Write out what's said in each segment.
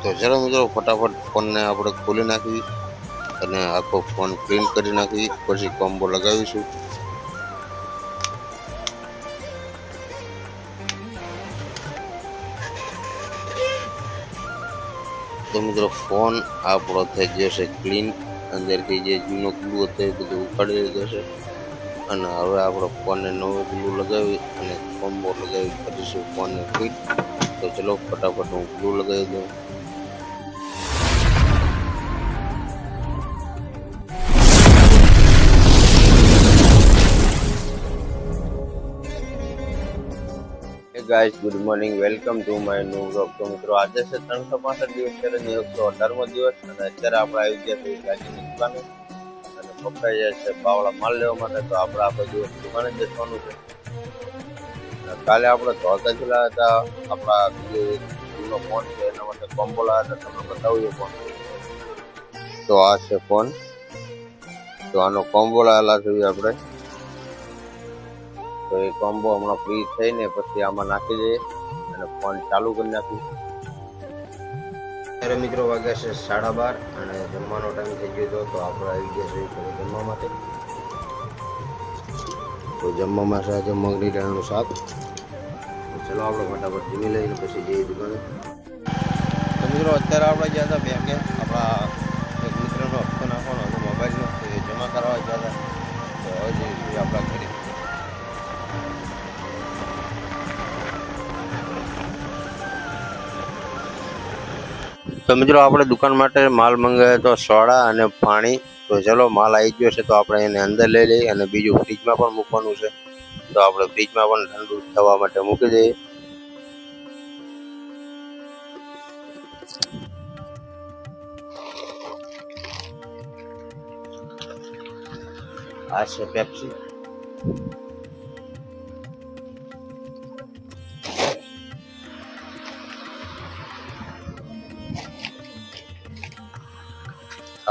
તો ચલો મિત્રો ફટાફટ ફોનને આપણે ખોલી નાખી અને આખો ફોન ક્લીન કરી નાખી, પછી કોમ્બો લગાવીશું. તો મિત્રો ફોન આપણો થઈ જશે ક્લીન, અંદરથી જે જૂનો ગ્લુ હતો એ બધું ઉખાડી લીધો છે. અને હવે આપણે ફોનને નવો ગ્લુ લગાવી અને કોમ્બો લગાવી કરીશું ફોનને ફિટ. તો ચલો ફટાફટ હું ગ્લુ લગાવી દઉં. Guys, good morning, welcome to my new vlog. તો મિત્રો આજે છે 365 દિવસ ચેલેન્જ 118મો દિવસ અને અત્યારે આપણે આવી ગયા છીએ ગાડીની દુકાને અને પપ્પાએ જાય છે બાવળા માલ લેવા માટે. તો આપણે આ બધું દુકાને જ જવાનું છે. કાલે આપણે ધોળકા જિલ્લા હતા, આપણા જૂનો ફોન છે એના માટે કોમ્બો લાવ્યા હતા, તમને બતાવીએ ફોન. તો આ છે ફોન, તો આનો કોમ્બો લાવેલા જોઈએ આપણે. તો એ કોમ્બો હમણાં ફ્રી થઈને પછી આમાં નાખી દઈએ અને ફોન ચાલુ કરી નાખી. ત્યારે મિત્રો વાગ્યા છે 12:30 અને જમવાનો ટાઈમ થઈ ગયો હતો. તો આપણે આવી ગયા છીએ ઘરે જમવા માટે. તો જમવામાં છે આજે મગની દાળનું શાક. ચલો આપણે ફટાફટ જમી લઈને પછી જઈએ દુકાને. તો મિત્રો અત્યારે આપણે ગયા હતા બેંકે, આપણા એક મિત્રનો હપ્તો નાખવાનો હતો મોબાઈલનો, એ જમા કરવા ગયા હતા. તો હવે જઈશું આપણા ઘરે. તો મિત્રો આપણે દુકાન માટે માલ મંગાવ્યો તો સોડા અને પાણી. તો ચલો માલ આવી ગયો છે તો આપણે એને અંદર લઈ લઈએ અને બીજું ફ્રીજમાં પણ મૂકવાનું છે. તો આપણે ફ્રીજમાં પણ ઠંડુ થવા માટે મૂકી દઈએ. આ છે પેપ્સી.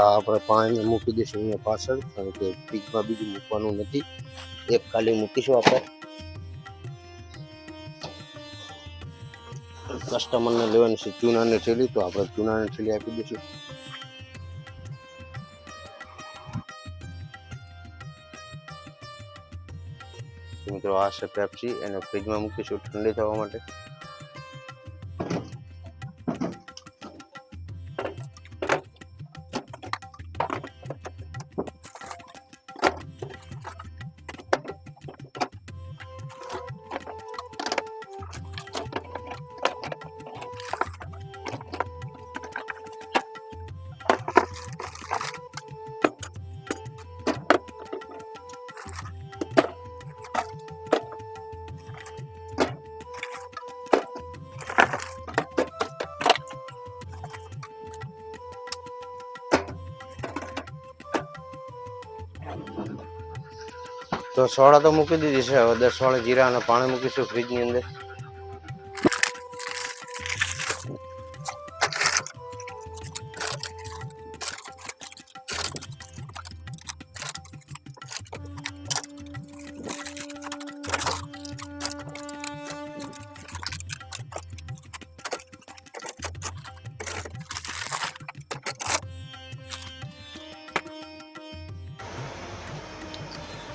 આપણે પાણી મૂકી દઈશું અહીંયા પાછળ, કારણ કે ફ્રીજમાં બીજું મૂકવાનું નથી, એક ખાલી મૂકીશું આપણે. કસ્ટમરને લેવાની છે ચૂનાની થેલી, તો આપણે ચૂનાની થેલી આપી દઈશું. મિત્રો આ છે પેપ્સી, એને ફ્રીજમાં મૂકીશું ઠંડી થવા માટે. તો સોડા તો મૂકી દીધી છે, હવે 10 વાળી જીરા અને પાણી મૂકીશું ફ્રીજની અંદર.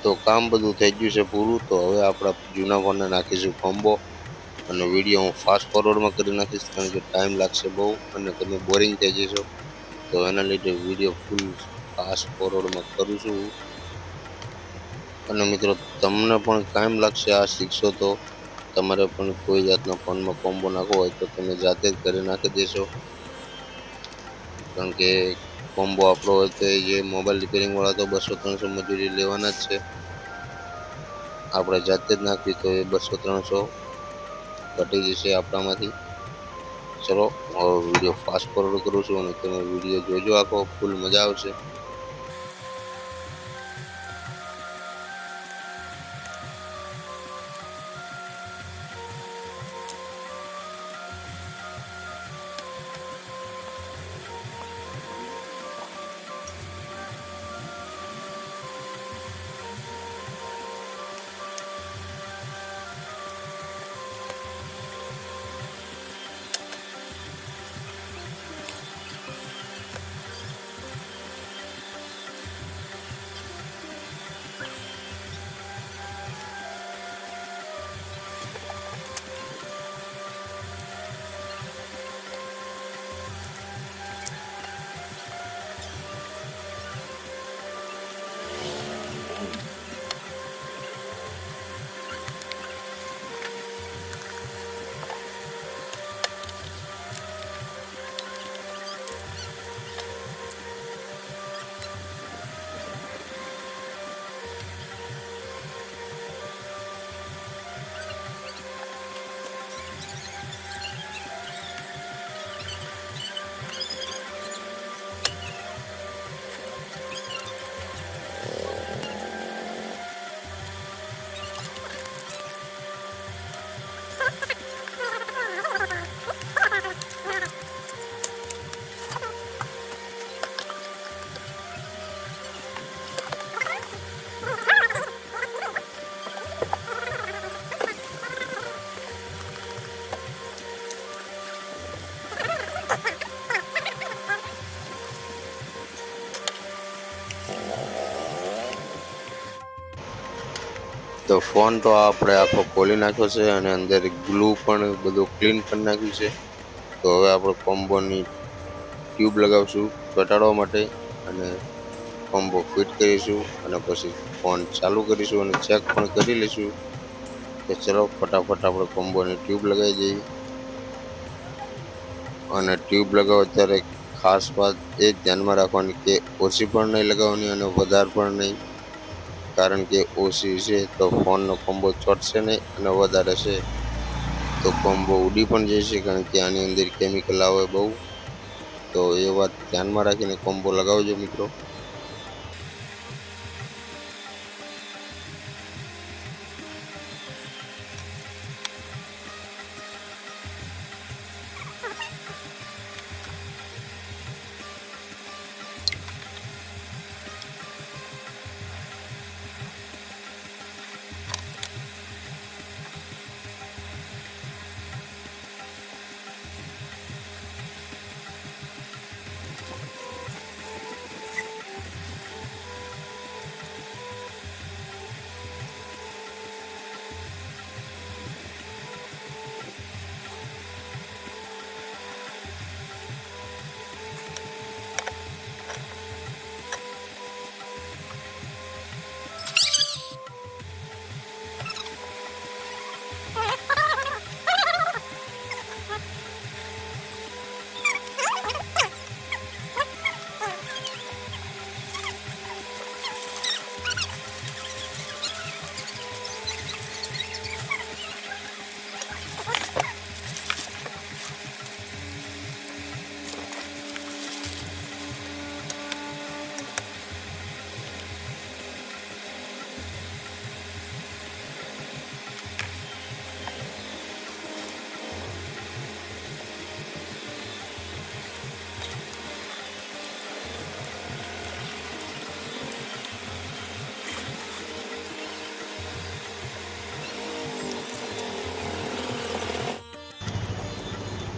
તો કામ બધું થઈ ગયું છે પૂરું. તો હવે આપણા જૂના ફોનને નાખીશું કોમ્બો અને વિડીયો હું ફાસ્ટ ફોરવર્ડમાં કરી નાખીશ, કારણ કે ટાઈમ લાગશે બહુ અને તમે બોરિંગ થઈ જશો. તો એના લીધે વિડીયો ફૂલ ફાસ્ટ ફોરવર્ડમાં કરું છું. અને મિત્રો તમને પણ ટાઈમ લાગશે આ શીખશો તો. તમારે પણ કોઈ જાતના ફોનમાં કોમ્બો નાખવો હોય તો તમે જાતે જ ઘરે નાખી દેશો, કારણ કે કોમ્બો આપણો હોય તો જે મોબાઈલ રિપેરિંગ વાળા તો 200-300 મજૂરી લેવાના જ છે. આપણે જાતે જ નાખી તો એ 200-300 ઘટી જશે આપણામાંથી. ચલો હવે વિડીયો ફાસ્ટ ફોરવર્ડ કરું છું અને તમે વિડીયો જોજો આખો, ફૂલ મજા આવશે. તો ફોન તો આપણે આખો ખોલી નાખ્યો છે અને અંદર ગ્લુ પણ બધું ક્લીન કરી નાખ્યું છે. તો હવે આપણે કોમ્બોની ટ્યુબ લગાવશું ચોંટાડવા માટે અને કોમ્બો ફિટ કરીશું અને પછી ફોન ચાલુ કરીશું અને ચેક પણ કરી લઈશું. તો ચલો ફટાફટ આપણે કોમ્બોની ટ્યુબ લગાવી દઈએ. અને ટ્યુબ લગાવો ત્યારે ખાસ વાત એ ધ્યાનમાં રાખવાની કે ઓછી પણ નહીં લગાવવાની અને વધારે પણ નહીં, કારણ કે ઓછી છે તો ફોનનો કોમ્બો ચોટશે નહીં અને વધારે છે તો કોમ્બો ઉડી પણ જશે, કારણ કે આની અંદર કેમિકલ આવે બહુ. તો એ વાત ધ્યાનમાં રાખીને કોમ્બો લગાવજો મિત્રો.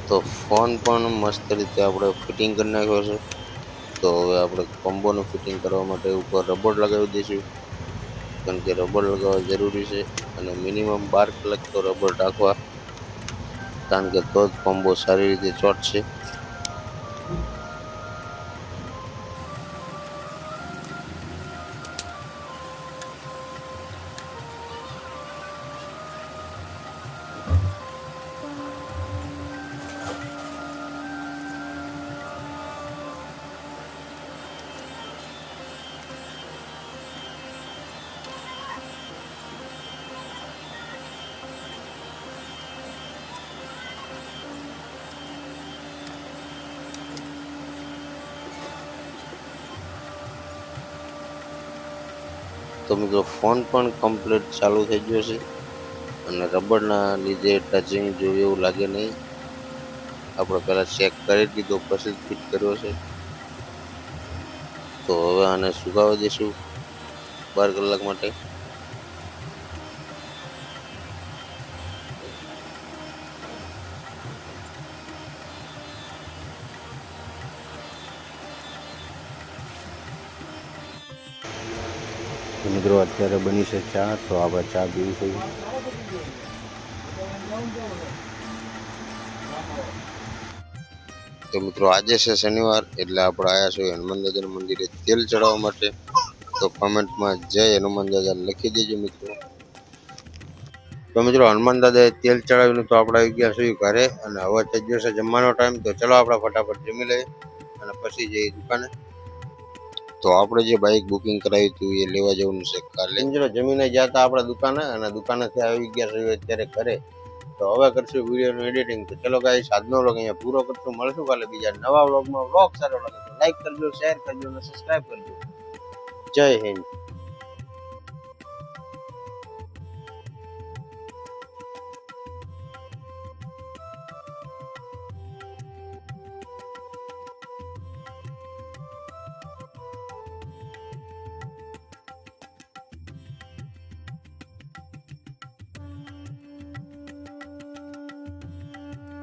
તો ફોન પણ મસ્ત રીતે આપણે ફિટિંગ કરી નાખ્યો છે. તો હવે આપણે કોમ્બોનું ફિટિંગ કરવા માટે ઉપર રબર લગાવી દઈશું, કારણ કે રબર લગાવવા જરૂરી છે અને મિનિમમ 12 કલાક તો રબર રાખવા, કારણ કે તો જ કોમ્બો સારી રીતે ચોટશે. તો મિત્રો ફોન પણ કમ્પ્લીટ ચાલુ થઈ ગયો છે અને રબરના લીધે ટચિંગ જેવું એવું લાગે નહીં. આપણે પહેલાં ચેક કરી દીધો પછી જ ફિટ કર્યો છે. તો હવે આને સુકાવા દઈશું 12 કલાક માટે. મિત્રો અત્યારે બની છે ચા, તો આપણે ચા પીવી છે. તો મિત્રો આજે છે શનિવાર, એટલે આપણે આવ્યા છીએ હનુમાન દાદાના મંદિરે તેલ ચડાવવા માટે. તો કોમેન્ટમાં જય હનુમાન દાદા લખી દેજો મિત્રો. તો મિત્રો હનુમાન દાદાએ તેલ ચડાવ્યું તો આપણે આવી ગયા છીએ ઘરે અને હવે થઈ ગયો છે જમવાનો ટાઈમ. તો ચલો આપણે ફટાફટ જમી લઈએ અને પછી જઈએ દુકાને. તો આપણે જે બાઇક બુકિંગ કરાવી હતું એ લેવા જવાનું છે કાલે. મિત્રો જમીને ગયા હતા આપણે દુકાને અને દુકાનેથી આવી ગયા છે અત્યારે ઘરે. તો હવે કરશું વિડીયોનું એડિટિંગ. તો ચલો ગાઈસ, આજનો વ્લોગ અહીંયા પૂરો કરશું. મળશું કાલે બીજા નવા વ્લોગમાં. વ્લોગ સારો લાગે તો લાઈક કરજો, શેર કરજો અને સબસ્ક્રાઈબ કરજો. જય હિન્દ.